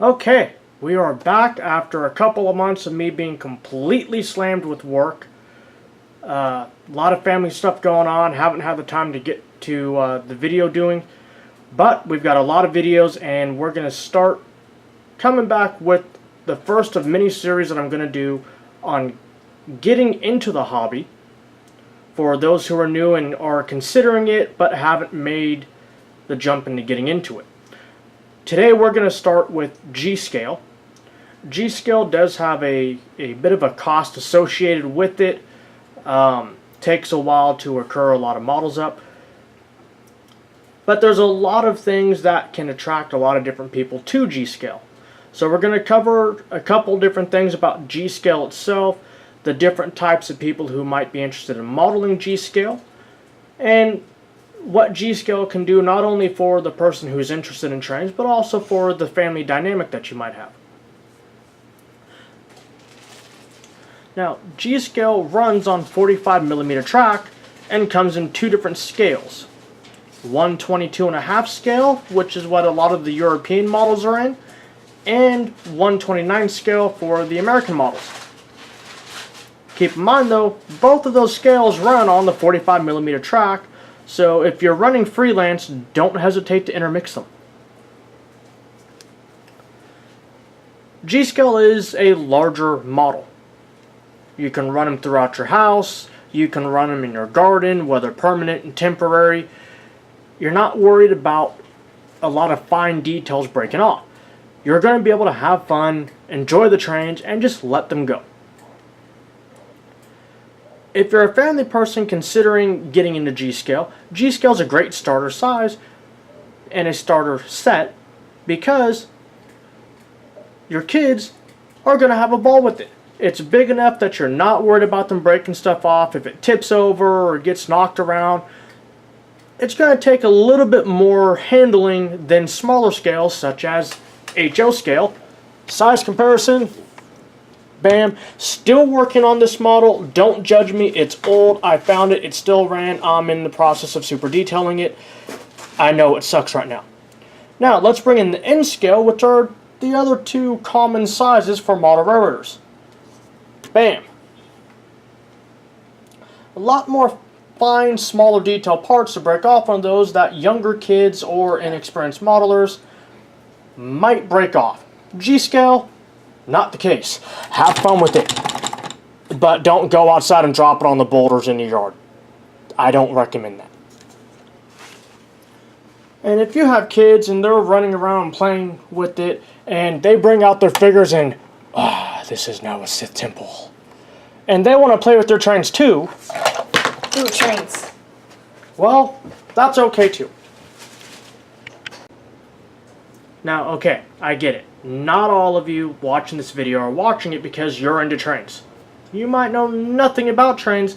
Okay, we are back after a couple of months of me being completely slammed with work. A lot of family stuff going on, haven't had the time to get to the video doing. But we've got a lot of videos and we're going to start coming back with the first of many series that I'm going to do on getting into the hobby for those who are new and are considering it but haven't made the jump into getting into it. Today we're going to start with G-Scale. G-Scale does have a bit of a cost associated with it. Takes a while to occur a lot of models up. But there's a lot of things that can attract a lot of different people to G-Scale. So we're going to cover a couple different things about G-Scale itself, the different types of people who might be interested in modeling G-Scale, and what G-Scale can do not only for the person who's interested in trains, but also for the family dynamic that you might have. Now, G-Scale runs on 45mm track and comes in two different scales. 122.5 scale, which is what a lot of the European models are in, and 129 scale for the American models. Keep in mind though, both of those scales run on the 45mm track, so if you're running freelance, don't hesitate to intermix them. G-Scale is a larger model. You can run them throughout your house, you can run them in your garden, whether permanent and temporary. You're not worried about a lot of fine details breaking off. You're going to be able to have fun, enjoy the trains, and just let them go. If you're a family person considering getting into G-Scale, G-Scale is a great starter size and a starter set because your kids are going to have a ball with it. It's big enough that you're not worried about them breaking stuff off. If it tips over or gets knocked around, it's going to take a little bit more handling than smaller scales such as HO scale. Size comparison. Bam. Still working on this model. Don't judge me. It's old. I found it. It still ran. I'm in the process of super detailing it. I know it sucks right now. Now, let's bring in the N scale, which are the other two common sizes for model railroaders. Bam. A lot more fine, smaller detail parts to break off on those that younger kids or inexperienced modelers might break off. G-Scale, not the case. Have fun with it, but don't go outside and drop it on the boulders in your yard. I don't recommend that. And if you have kids and they're running around playing with it and they bring out their figures and this is now a Sith temple, and they want to play with their trains too. Ooh, trains. Well, that's okay too. Now, okay, I get it. Not all of you watching this video are watching it because you're into trains. You might know nothing about trains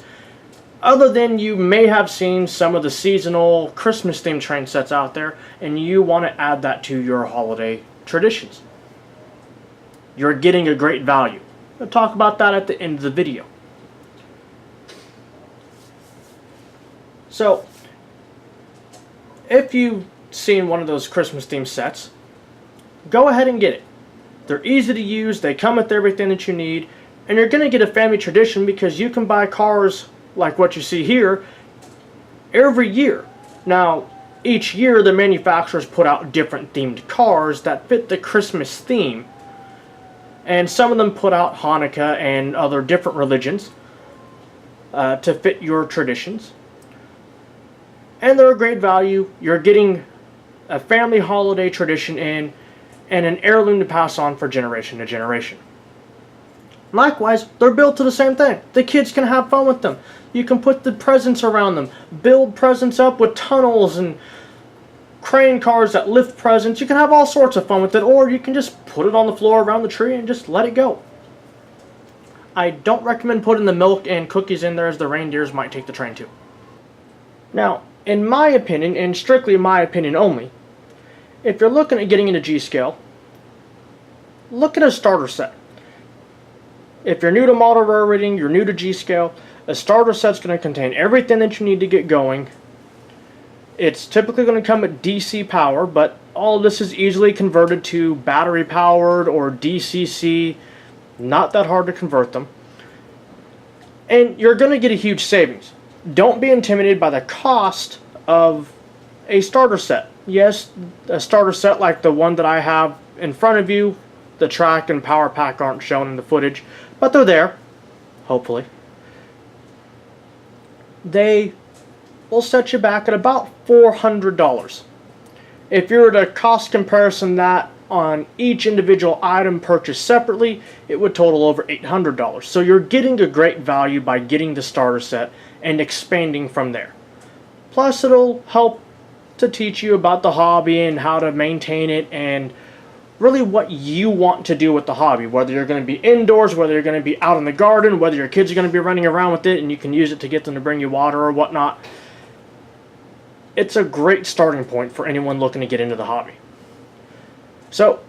other than you may have seen some of the seasonal Christmas themed train sets out there and you want to add that to your holiday traditions. You're getting a great value. We'll talk about that at the end of the video. So, if you've seen one of those Christmas themed sets, go ahead and get it. They're easy to use, they come with everything that you need, and you're going to get a family tradition because you can buy cars like what you see here every year. Now, each year the manufacturers put out different themed cars that fit the Christmas theme, and some of them put out Hanukkah and other different religions to fit your traditions. And they're a great value. You're getting a family holiday tradition in and an heirloom to pass on for generation to generation. Likewise, they're built to the same thing. The kids can have fun with them. You can put the presents around them, build presents up with tunnels and crane cars that lift presents. You can have all sorts of fun with it, or you can just put it on the floor around the tree and just let it go. I don't recommend putting the milk and cookies in there as the reindeers might take the train too. Now, in my opinion, and strictly my opinion only, if you're looking at getting into G-Scale, look at a starter set. If you're new to model railroading, you're new to G-Scale, a starter set's going to contain everything that you need to get going. It's typically going to come at DC power, but all of this is easily converted to battery powered or DCC. Not that hard to convert them. And you're going to get a huge savings. Don't be intimidated by the cost of a starter set. Yes, a starter set like the one that I have in front of you, the track and power pack aren't shown in the footage, but they're there, hopefully. They will set you back at about $400. If you were to cost comparison that on each individual item purchased separately, it would total over $800. So you're getting a great value by getting the starter set and expanding from there. Plus it'll help to teach you about the hobby and how to maintain it and really what you want to do with the hobby. Whether you're going to be indoors, whether you're going to be out in the garden, whether your kids are going to be running around with it and you can use it to get them to bring you water or whatnot. It's a great starting point for anyone looking to get into the hobby. So,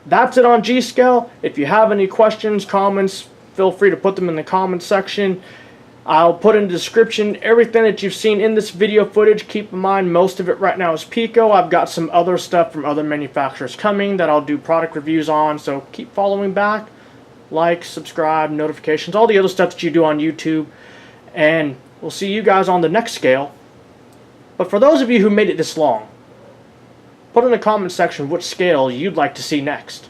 that's it on G-Scale. If you have any questions, comments, feel free to put them in the comments section. I'll put in the description everything that you've seen in this video footage. Keep in mind, most of it right now is Piko. I've got some other stuff from other manufacturers coming that I'll do product reviews on, so keep following back. Like, subscribe, notifications, all the other stuff that you do on YouTube. And we'll see you guys on the next scale. But for those of you who made it this long, put in the comment section which scale you'd like to see next.